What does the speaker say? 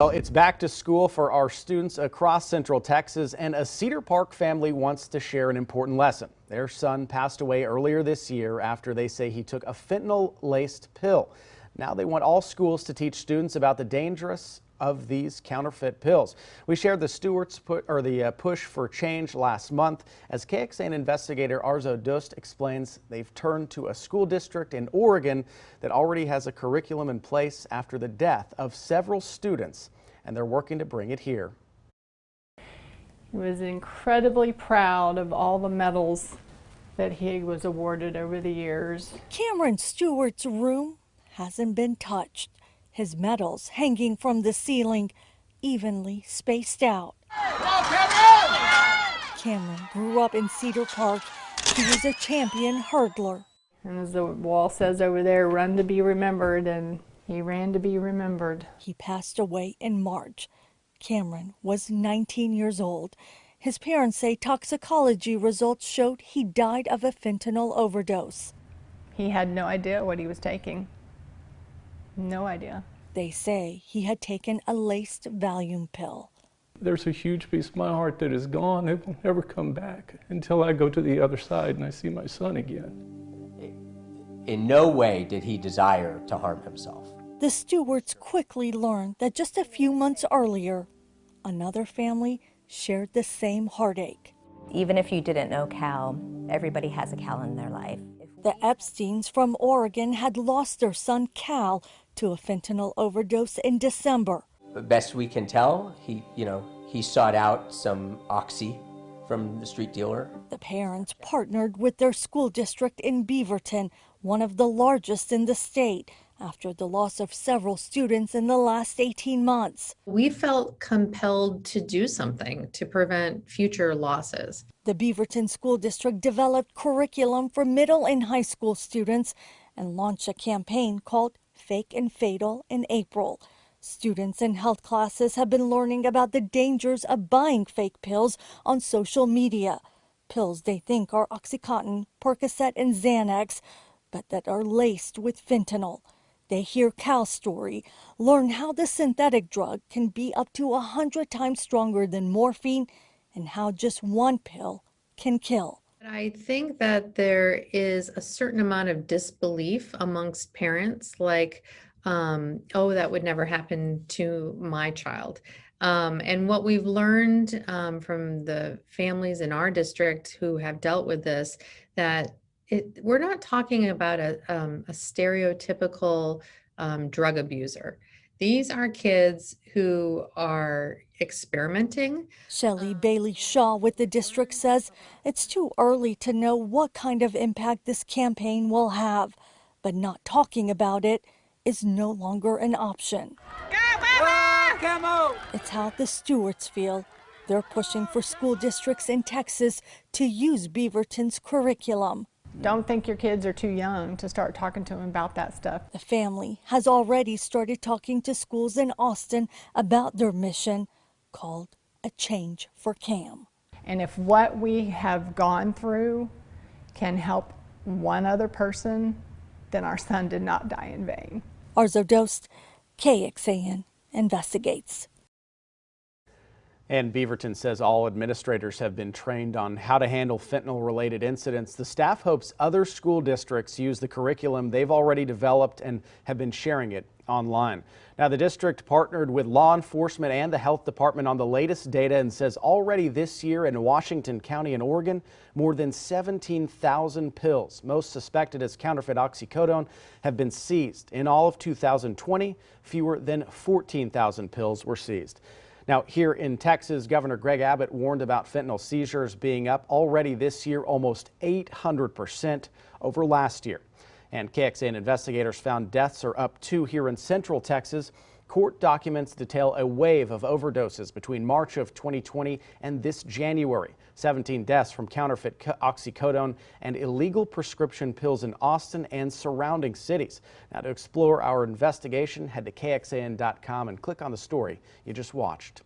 Well, it's back to school for our students across Central Texas, and a Cedar Park family wants to share an important lesson. Their son passed away earlier this year after they say he took a fentanyl-laced pill. Now they want all schools to teach students about the dangers of these counterfeit pills. We shared the Stewart's push for change last month. As KXAN investigator Arzo Dust explains, they've turned to a school district in Oregon that already has a curriculum in place after the death of several students, and they're working to bring it here. He was incredibly proud of all the medals that he was awarded over the years. Cameron Stewart's room hasn't been touched. His medals hanging from the ceiling, evenly spaced out. Cameron grew up in Cedar Park. He was a champion hurdler. And as the wall says over there, run to be remembered, and he ran to be remembered. He passed away in March. Cameron was 19 years old. His parents say toxicology results showed he died of a fentanyl overdose. He had no idea what he was taking. No idea. They say he had taken a laced Valium pill. There's a huge piece of my heart that is gone. It will never come back until I go to the other side and I see my son again. In no way did he desire to harm himself. The Stewarts quickly learned that just a few months earlier, another family shared the same heartache. Even if you didn't know Cal, everybody has a Cal in their life. The Epsteins from Oregon had lost their son Cal to a fentanyl overdose in December. The best we can tell, he sought out some oxy from the street dealer. The parents partnered with their school district in Beaverton, one of the largest in the state, after the loss of several students in the last 18 months. We felt compelled to do something to prevent future losses. The Beaverton School District developed curriculum for middle and high school students and launched a campaign called Fake and Fatal in April. Students in health classes have been learning about the dangers of buying fake pills on social media. Pills they think are Oxycontin, Percocet, and Xanax, but that are laced with fentanyl. They hear Cal's story, learn how the synthetic drug can be up to 100 times stronger than morphine, and how just one pill can kill. I think that there is a certain amount of disbelief amongst parents, like, oh, that would never happen to my child. And what we've learned from the families in our district who have dealt with this, that we're not talking about a stereotypical drug abuser. These are kids who are experimenting. Shelley Bailey Shaw with the district says it's too early to know what kind of impact this campaign will have, but not talking about it is no longer an option. It's how the Stewarts feel. They're pushing for school districts in Texas to use Beaverton's curriculum. Don't think your kids are too young to start talking to them about that stuff. The family has already started talking to schools in Austin about their mission called A Change for Cam. And if what we have gone through can help one other person, then our son did not die in vain. Arzo Dust, KXAN investigates. And Beaverton says all administrators have been trained on how to handle fentanyl-related incidents. The staff hopes other school districts use the curriculum they've already developed and have been sharing it online. Now, the district partnered with law enforcement and the health department on the latest data and says already this year in Washington County in Oregon, more than 17,000 pills, most suspected as counterfeit oxycodone, have been seized. In all of 2020, fewer than 14,000 pills were seized. Now, here in Texas, Governor Greg Abbott warned about fentanyl seizures being up already this year, almost 800% over last year. And KXAN investigators found deaths are up too here in Central Texas. Court documents detail a wave of overdoses between March of 2020 and this January. 17 deaths from counterfeit oxycodone and illegal prescription pills in Austin and surrounding cities. Now, to explore our investigation, head to KXAN.com and click on the story you just watched.